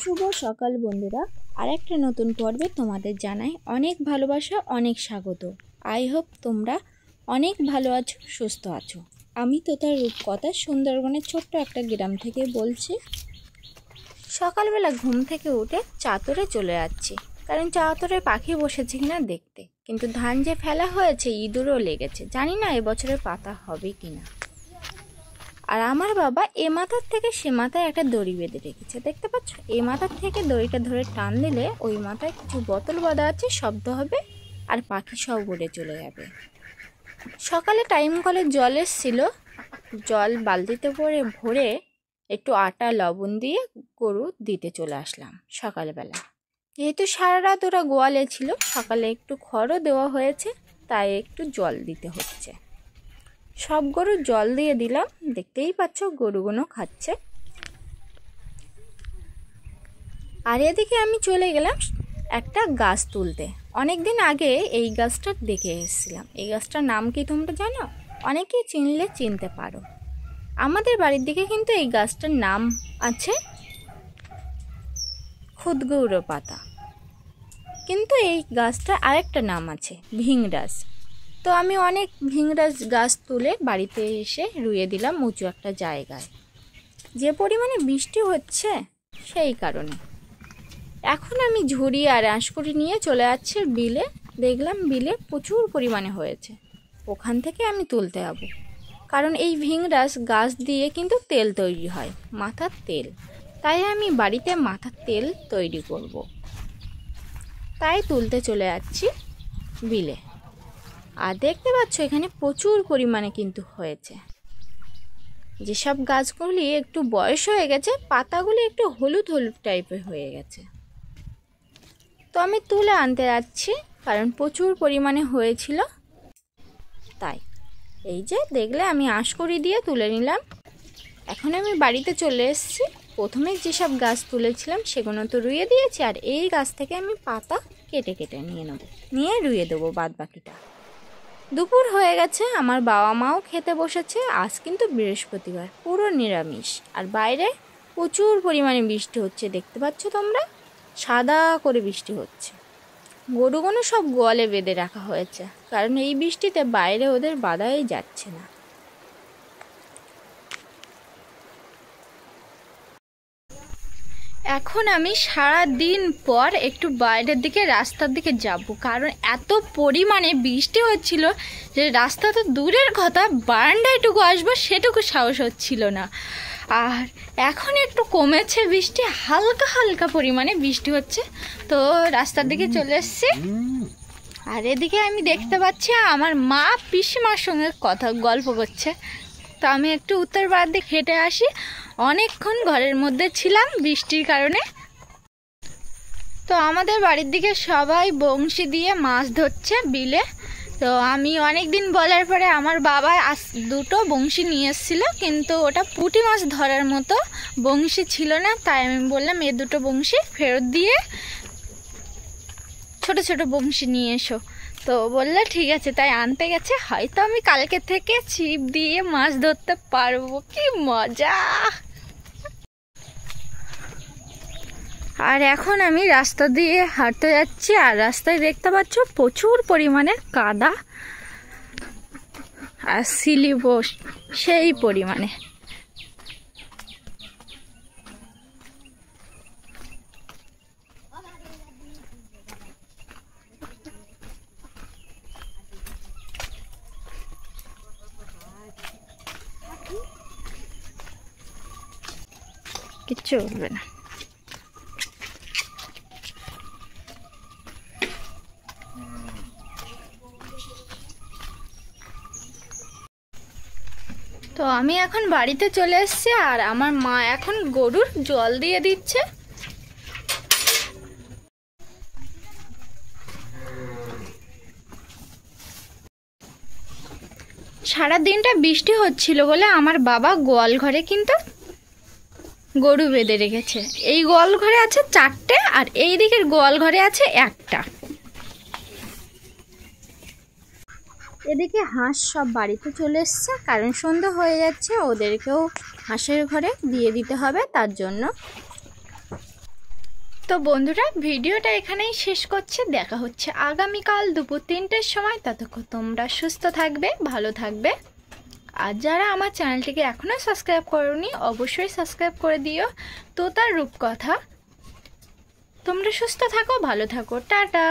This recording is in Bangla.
শুভ সকাল বন্ধুরা, আরেকটা নতুন পর্বে তোমাদের জানাই অনেক ভালোবাসা, অনেক স্বাগত। আই হোপ তোমরা অনেক ভালো আছো, সুস্থ আছো। আমি তোতার রূপকথা সুন্দরবনের ছোট্ট একটা গ্রাম থেকে বলছি। সকালবেলা ঘুম থেকে উঠে চাতরে চলে যাচ্ছি, কারণ চাতরে পাখি বসেছে কিনা দেখতে। কিন্তু ধান যে ফেলা হয়েছে ইঁদুরও লেগেছে, জানি না এবছরে পাতা হবে কিনা। আর আমার বাবা এ মাথার থেকে সে মাথায় একটা দড়ি বেঁধে রেখেছে, দেখতে পাচ্ছ? এই মাথার থেকে দড়িটা ধরে টান দিলে ওই মাথায় কিছু বোতল বাঁধা আছে, শব্দ হবে আর পাখি সব উড়ে চলে যাবে। সকালে টাইম কলে জল এসেছিল, জল বালতিতে ভরে একটু আটা লবণ দিয়ে গরু দিতে চলে আসলাম সকালবেলা। যেহেতু সারা রাত ওরা গোয়ালে ছিল, সকালে একটু খড়ও দেওয়া হয়েছে, তাই একটু জল দিতে হচ্ছে। সব গরু জল দিয়ে দিলাম, দেখতেই পাচ্ছ গরুগুলো খাচ্ছে। আর এদিকে আমি চলে গেলাম একটা গাছ তুলতে। অনেক দিন আগে এই গাছটা দেখে এসেছিলাম। এই গাছটার নাম কি তোমরা জানো? অনেকেই চিনলে চিনতে পারো। আমাদের বাড়ির দিকে কিন্তু এই গাছটার নাম আছে খুদগৌড় পাতা, কিন্তু এই গাছটার আরেকটা নাম আছে ভিংরাজ। তো আমি অনেক ভিংরাজ গাছ তুলে বাড়িতে এসে রুইয়ে দিলাম উঁচু একটা জায়গায়। যে পরিমাণে বৃষ্টি হচ্ছে সেই কারণে এখন আমি ঝুড়ি আর আঁশকুড়ি নিয়ে চলে যাচ্ছি বিলে। দেখলাম বিলে প্রচুর পরিমাণে হয়েছে, ওখান থেকে আমি তুলতে যাবো। কারণ এই ভিংরাজ গাছ দিয়ে কিন্তু তেল তৈরি হয়, মাথার তেল। তাই আমি বাড়িতে মাথার তেল তৈরি করব, তাই তুলতে চলে যাচ্ছি বিলে। আর দেখতে পাচ্ছ এখানে প্রচুর পরিমাণে কিন্তু হয়েছে। যেসব গাছগুলি একটু বয়স হয়ে গেছে, পাতাগুলি একটু হলুদ হলুদ টাইপের হয়ে গেছে। তো আমি তুলে আনতে যাচ্ছি, কারণ প্রচুর পরিমাণে হয়েছিল। তাই এই যে দেখলে আমি আঁশকুড়ি দিয়ে তুলে নিলাম। এখন আমি বাড়িতে চলে এসেছি। প্রথমে যেসব গাছ তুলেছিলাম সেগুলো তো রুইয়ে দিয়েছি, আর এই গাছ থেকে আমি পাতা কেটে কেটে নিয়ে রুইয়ে দেবো বাদ বাকিটা। দুপুর হয়ে গেছে, আমার বাবা মাও খেতে বসেছে। আজ কিন্তু বৃহস্পতিবার, পুরো নিরামিষ। আর বাইরে প্রচুর পরিমাণে বৃষ্টি হচ্ছে, দেখতে পাচ্ছ তোমরা, সাদা করে বৃষ্টি হচ্ছে। গরুগুলো সব গোয়ালে বেঁধে রাখা হয়েছে, কারণ এই বৃষ্টিতে বাইরে ওদের বাঁধাই যাচ্ছে না। এখন আমি সারা দিন পর একটু বাইরের দিকে রাস্তার দিকে যাব, কারণ এত পরিমাণে বৃষ্টি হচ্ছিল যে রাস্তা তো দূরের কথা, বারান্দায়টুকু আসবো সেটুকু সাহস হচ্ছিল না। আর এখন একটু কমেছে বৃষ্টি, হালকা হালকা পরিমাণে বৃষ্টি হচ্ছে। তো রাস্তার দিকে চলে এসেছি। আর এদিকে আমি দেখতে পাচ্ছি আমার মা পিসিমার সঙ্গে গল্প করছে। তো আমি একটু উত্তর পাড়ার দিকে হেঁটে আসি। অনেকক্ষণ ঘরের মধ্যে ছিলাম বৃষ্টির কারণে। তো আমাদের বাড়ির দিকে সবাই বংশী দিয়ে মাছ ধরছে বিলে। তো আমি অনেক দিন বলার পরে আমার বাবা দুটো বংশী নিয়ে এসেছিল, কিন্তু ওটা পুঁটি মাছ ধরার মতো বংশী ছিল না। তাই আমি বললাম এ দুটো বংশী ফেরত দিয়ে ছোট ছোট বংশী নিয়ে এসো। তো বললে ঠিক আছে, তাই আনতে গেছে। হয়তো আমি কালকে থেকে ছিপ দিয়ে মাছ ধরতে পারবো, কি মজা। আর এখন আমি রাস্তা দিয়ে হাঁটতে যাচ্ছি, আর রাস্তায় দেখতে পাচ্ছ প্রচুর পরিমাণে কাদা আর স্লিপ সেই পরিমাণে। কিচ্ছু বলবে না। তো আমি এখন বাড়িতে চলে এসেছি, আর আমার মা এখন গরুর জল দিয়ে দিচ্ছে। সারা দিনটা বৃষ্টি হচ্ছিল বলে আমার বাবা গোয়াল ঘরে কিন্তু গরু বেঁধে রেখেছে। এই গোয়াল ঘরে আছে 4টে, আর এই দিকের গোয়াল ঘরে আছে 1টা। এদিকে হাঁস সব বাড়িতে চলে এসছে, কারণ সন্ধ্যা হয়ে যাচ্ছে, ওদেরকেও হাঁসের ঘরে দিয়ে দিতে হবে, তার জন্য। তো বন্ধুরা, ভিডিওটা এখানেই শেষ করছে। দেখা হচ্ছে আগামীকাল দুপুর 3টের সময়। ততক্ষণ তোমরা সুস্থ থাকবে, ভালো থাকবে। আর যারা আমার চ্যানেলটিকে এখনও সাবস্ক্রাইব করোনি, অবশ্যই সাবস্ক্রাইব করে দিও। তোতার রূপকথা। তোমরা সুস্থ থাকো, ভালো থাকো, টাটা।